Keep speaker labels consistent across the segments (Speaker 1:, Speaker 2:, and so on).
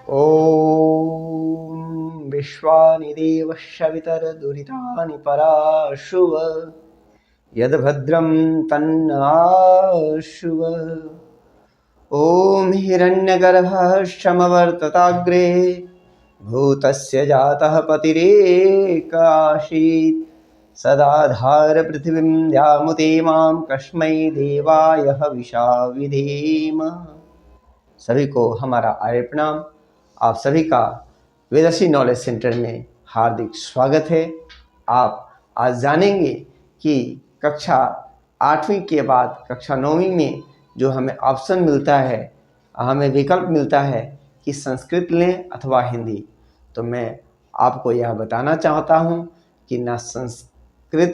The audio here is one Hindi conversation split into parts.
Speaker 1: ॐ विश्वानि देवस्य वितरदुरितानि पराशुव यद्भद्रं तन्नाशुव। ॐ हिरण्यगर्भश्चमवर्तताग्रे भूतस्य जातः पतिरेकाशीत् सदाधार पृथिवीं यामुते मां कस्मै देवाय हविषा विधेम। सभी को हमारा आर्य प्रणाम। आप सभी का वेदसी नॉलेज सेंटर में हार्दिक स्वागत है। आप आज जानेंगे कि कक्षा 8वीं के बाद कक्षा 9वीं में जो हमें ऑप्शन मिलता है, हमें विकल्प मिलता है कि संस्कृत लें अथवा हिंदी। तो मैं आपको यह बताना चाहता हूँ कि ना संस्कृत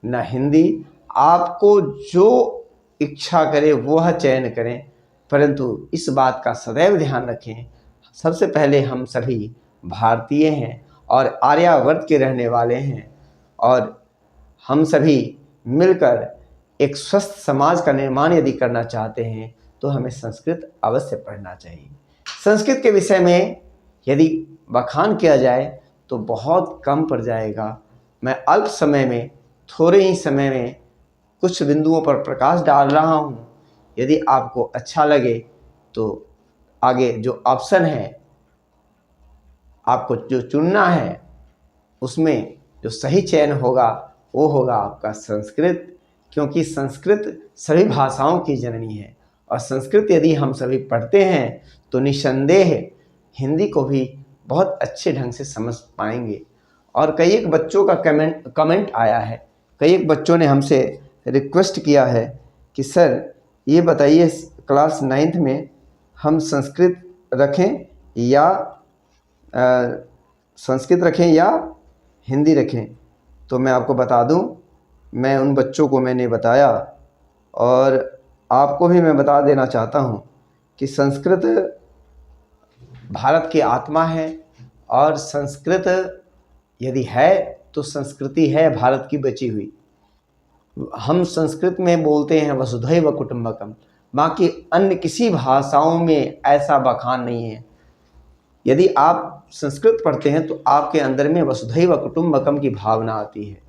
Speaker 1: न हिंदी, आपको जो इच्छा करे वह चयन करें, परंतु इस बात का सदैव ध्यान रखें, सबसे पहले हम सभी भारतीय हैं और आर्यावर्त के रहने वाले हैं और हम सभी मिलकर एक स्वस्थ समाज का निर्माण यदि करना चाहते हैं तो हमें संस्कृत अवश्य पढ़ना चाहिए। संस्कृत के विषय में यदि बखान किया जाए तो बहुत कम पड़ जाएगा। मैं अल्प समय में, थोड़े ही समय में कुछ बिंदुओं पर प्रकाश डाल रहा हूँ। यदि आपको अच्छा लगे तो आगे जो ऑप्शन है, आपको जो चुनना है, उसमें जो सही चयन होगा वो होगा आपका संस्कृत, क्योंकि संस्कृत सभी भाषाओं की जननी है और संस्कृत यदि हम सभी पढ़ते हैं तो निसंदेह हिंदी को भी बहुत अच्छे ढंग से समझ पाएंगे। और कई एक बच्चों का कमेंट आया है, कई एक बच्चों ने हमसे रिक्वेस्ट किया है कि सर ये बताइए क्लास 9th में हम संस्कृत रखें या हिंदी रखें। तो मैं आपको बता दूं, मैं उन बच्चों को मैंने बताया और आपको भी मैं बता देना चाहता हूं कि संस्कृत भारत की आत्मा है और संस्कृत यदि है तो संस्कृति है भारत की बची हुई। हम संस्कृत में बोलते हैं वसुधैव कुटुंबकम, बाकी अन्य किसी भाषाओं में ऐसा बखान नहीं है। यदि आप संस्कृत पढ़ते हैं तो आपके अंदर में वसुधैव कुटुंबकम की भावना आती है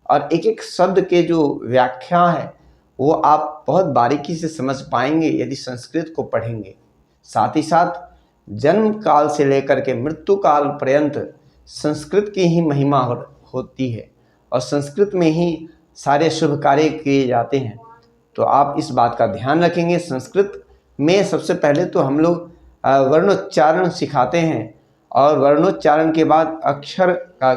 Speaker 1: और एक एक शब्द के जो व्याख्या है वो आप बहुत बारीकी से समझ पाएंगे यदि संस्कृत को पढ़ेंगे। साथ ही साथ जन्म काल से लेकर के मृत्यु काल पर्यंत संस्कृत की ही महिमा होती है और संस्कृत में ही सारे शुभ कार्य किए जाते हैं। तो आप इस बात का ध्यान रखेंगे। संस्कृत में सबसे पहले तो हम लोग वर्णोच्चारण सिखाते हैं और वर्णोच्चारण के बाद अक्षर का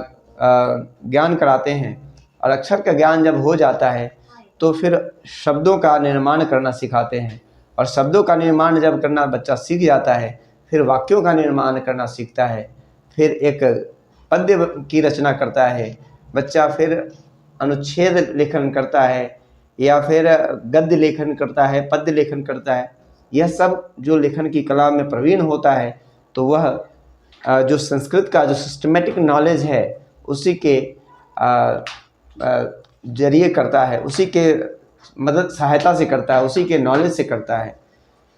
Speaker 1: ज्ञान कराते हैं और अक्षर का ज्ञान जब हो जाता है तो फिर शब्दों का निर्माण करना सिखाते हैं और शब्दों का निर्माण जब करना बच्चा सीख जाता है फिर वाक्यों का निर्माण करना सीखता है, फिर एक पद्य की रचना करता है बच्चा, फिर अनुच्छेद लेखन करता है या फिर गद्य लेखन करता है, पद्य लेखन करता है। यह सब जो लेखन की कला में प्रवीण होता है तो वह जो संस्कृत का जो सिस्टमेटिक नॉलेज है उसी के जरिए करता है, उसी के मदद सहायता से करता है, उसी के नॉलेज से करता है।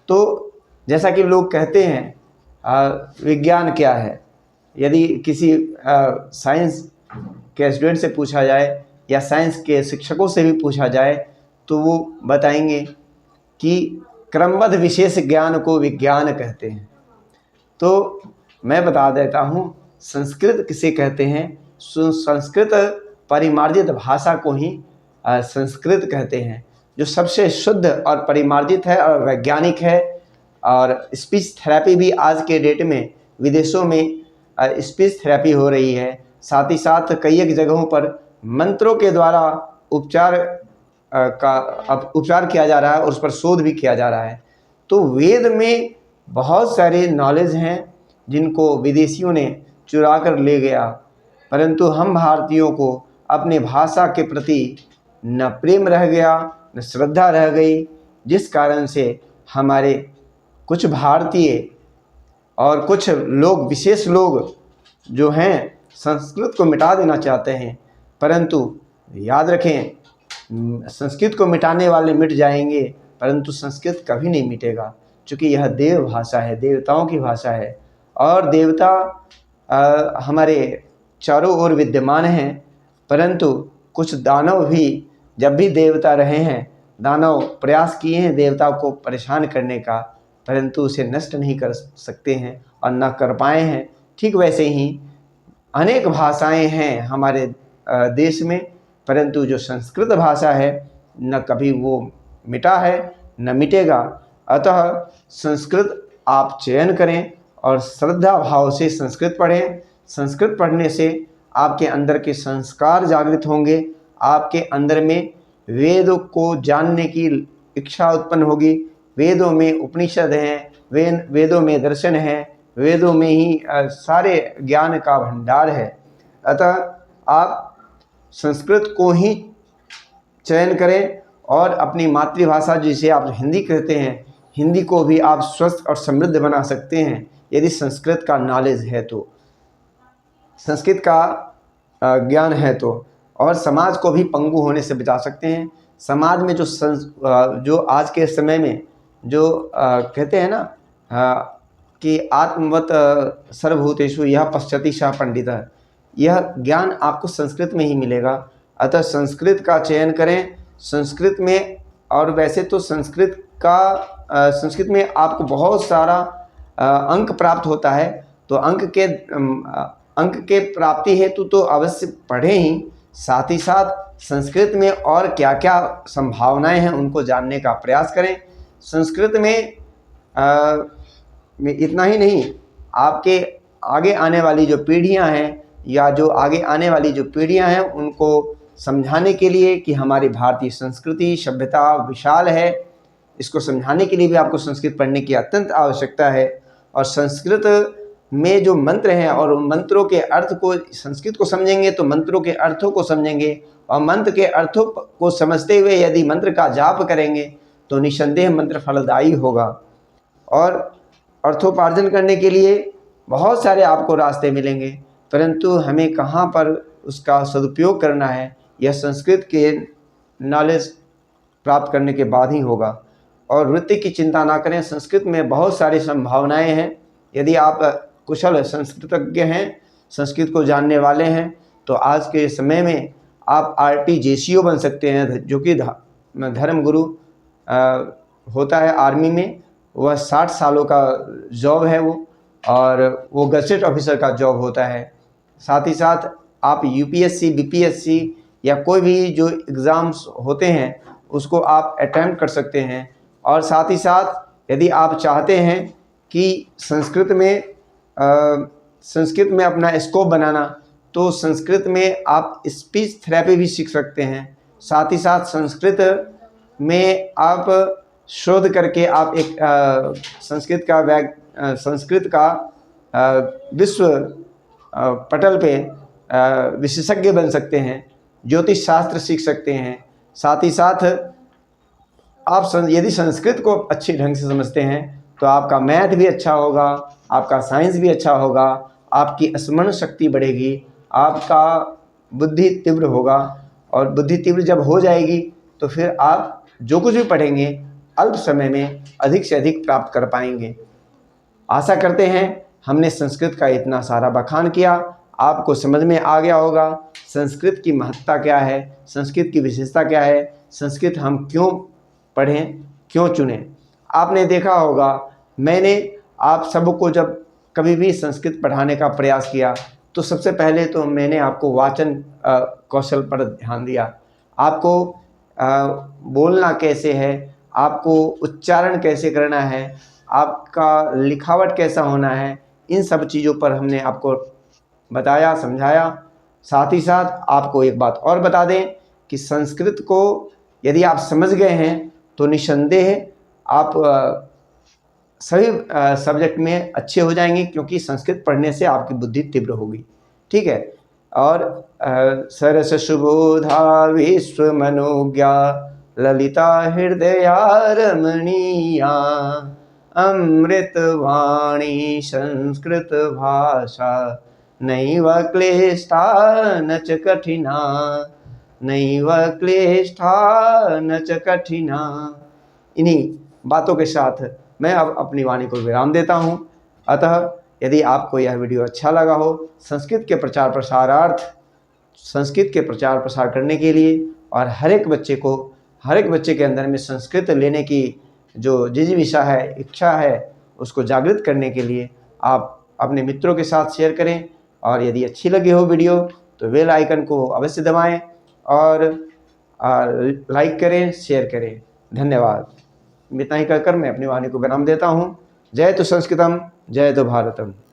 Speaker 1: तो जैसा कि लोग कहते हैं विज्ञान क्या है, यदि किसी साइंस के स्टूडेंट से पूछा जाए या साइंस के शिक्षकों से भी पूछा जाए तो वो बताएंगे कि क्रमबद्ध विशेष ज्ञान को विज्ञान कहते हैं। तो मैं बता देता हूँ संस्कृत किसे कहते हैं। संस्कृत परिमार्जित भाषा को ही संस्कृत कहते हैं, जो सबसे शुद्ध और परिमार्जित है और वैज्ञानिक है। और स्पीच थेरेपी भी आज के डेट में विदेशों में स्पीच थेरेपी हो रही है। साथ ही साथ कई एक जगहों पर मंत्रों के द्वारा उपचार किया जा रहा है और उस पर शोध भी किया जा रहा है। तो वेद में बहुत सारे नॉलेज हैं जिनको विदेशियों ने चुरा कर ले गया, परंतु हम भारतीयों को अपने भाषा के प्रति न प्रेम रह गया न श्रद्धा रह गई, जिस कारण से हमारे कुछ भारतीय और कुछ लोग, विशेष लोग जो हैं, संस्कृत को मिटा देना चाहते हैं। परंतु याद रखें, संस्कृत को मिटाने वाले मिट जाएंगे परंतु संस्कृत कभी नहीं मिटेगा, क्योंकि यह देव भाषा है, देवताओं की भाषा है और देवता हमारे चारों ओर विद्यमान हैं, परंतु कुछ दानव भी, जब भी देवता रहे हैं, दानव प्रयास किए हैं देवता को परेशान करने का, परंतु उसे नष्ट नहीं कर सकते हैं और न कर पाए हैं। ठीक वैसे ही अनेक भाषाएं हैं हमारे देश में, परंतु जो संस्कृत भाषा है न कभी वो मिटा है न मिटेगा। अतः संस्कृत आप चयन करें और श्रद्धा भाव से संस्कृत पढ़ें। संस्कृत पढ़ने से आपके अंदर के संस्कार जागृत होंगे, आपके अंदर में वेदों को जानने की इच्छा उत्पन्न होगी। वेदों में उपनिषद हैं, वेदों में दर्शन है, वेदों में ही सारे ज्ञान का भंडार है। अतः आप संस्कृत को ही चयन करें और अपनी मातृभाषा जिसे आप हिंदी कहते हैं, हिंदी को भी आप स्वस्थ और समृद्ध बना सकते हैं यदि संस्कृत का नॉलेज है तो, संस्कृत का ज्ञान है तो। और समाज को भी पंगु होने से बचा सकते हैं। समाज में जो आज के समय में जो कहते हैं ना कि आत्मवत सर्वभूतेषु यह पश्यति सः पंडितः, यह ज्ञान आपको संस्कृत में ही मिलेगा। अतः संस्कृत का चयन करें। संस्कृत में, और वैसे तो संस्कृत में आपको बहुत सारा अंक प्राप्त होता है, तो अंक के प्राप्ति हेतु तो अवश्य पढ़ें ही, साथ ही साथ संस्कृत में और क्या क्या संभावनाएं हैं उनको जानने का प्रयास करें। संस्कृत में इतना ही नहीं, आपके आगे आने वाली जो पीढ़ियां हैं या जो आगे आने वाली जो पीढ़ियां हैं उनको समझाने के लिए कि हमारी भारतीय संस्कृति सभ्यता विशाल है, इसको समझाने के लिए भी आपको संस्कृत पढ़ने की अत्यंत आवश्यकता है। और संस्कृत में जो मंत्र हैं और उन मंत्रों के अर्थ को, संस्कृत को समझेंगे तो मंत्रों के अर्थों को समझेंगे, और मंत्र के अर्थों को समझते हुए यदि मंत्र का जाप करेंगे तो निसंदेह मंत्र फलदायी होगा। और अर्थोपार्जन करने के लिए बहुत सारे आपको रास्ते मिलेंगे, परंतु हमें कहाँ पर उसका सदुपयोग करना है यह संस्कृत के नॉलेज प्राप्त करने के बाद ही होगा। और वृत्ति की चिंता ना करें, संस्कृत में बहुत सारी संभावनाएं हैं। यदि आप कुशल संस्कृतज्ञ हैं, संस्कृत को जानने वाले हैं, तो आज के समय में आप RTJCO बन सकते हैं, जो कि धर्मगुरु होता है आर्मी में। वह 60 सालों का जॉब है वो, और वो गजेट ऑफिसर का जॉब होता है। साथ ही साथ आप UPSC BPSC या कोई भी जो एग्ज़ाम्स होते हैं उसको आप अटेम्प्ट कर सकते हैं। और साथ ही साथ यदि आप चाहते हैं कि संस्कृत में अपना स्कोप बनाना, तो संस्कृत में आप स्पीच थेरेपी भी सीख सकते हैं। साथ ही साथ संस्कृत में आप शोध करके आप एक संस्कृत का विश्व पटल पे विशेषज्ञ बन सकते हैं, ज्योतिष शास्त्र सीख सकते हैं। साथ ही साथ आप यदि संस्कृत को अच्छे ढंग से समझते हैं तो आपका मैथ भी अच्छा होगा, आपका साइंस भी अच्छा होगा, आपकी स्मरण शक्ति बढ़ेगी, आपका बुद्धि तीव्र होगा। और बुद्धि तीव्र जब हो जाएगी तो फिर आप जो कुछ भी पढ़ेंगे अल्प समय में अधिक से अधिक प्राप्त कर पाएंगे। आशा करते हैं हमने संस्कृत का इतना सारा बखान किया, आपको समझ में आ गया होगा संस्कृत की महत्ता क्या है, संस्कृत की विशेषता क्या है, संस्कृत हम क्यों पढ़ें, क्यों चुनें। आपने देखा होगा, मैंने आप सबको जब कभी भी संस्कृत पढ़ाने का प्रयास किया तो सबसे पहले तो मैंने आपको वाचन कौशल पर ध्यान दिया। आपको बोलना कैसे है, आपको उच्चारण कैसे करना है, आपका लिखावट कैसा होना है, इन सब चीज़ों पर हमने आपको बताया, समझाया। साथ ही साथ आपको एक बात और बता दें कि संस्कृत को यदि आप समझ गए हैं तो निसंदेह आप सभी सब्जेक्ट में अच्छे हो जाएंगे, क्योंकि संस्कृत पढ़ने से आपकी बुद्धि तीव्र होगी। ठीक है। और सरस सुबोधा विश्व मनोज्ञा ललिता हृदया रमणीया अमृत वाणी संस्कृत भाषा नैव क्लिष्टा न च कठिना, नैव क्लिष्टा न च कठिना। इन्हीं बातों के साथ मैं अब अपनी वाणी को विराम देता हूँ। अतः यदि आपको यह वीडियो अच्छा लगा हो, संस्कृत के प्रचार प्रसार करने के लिए और हर एक बच्चे के अंदर में संस्कृत लेने की जो जिज्ञासा है, इच्छा है, उसको जागृत करने के लिए आप अपने मित्रों के साथ शेयर करें। और यदि अच्छी लगी हो वीडियो तो बेल आइकन को अवश्य दबाएं और लाइक करें, शेयर करें। धन्यवाद। इतना ही कहकर मैं अपनी वाणी को विराम देता हूँ। जय तो संस्कृतम, जय तो भारतम।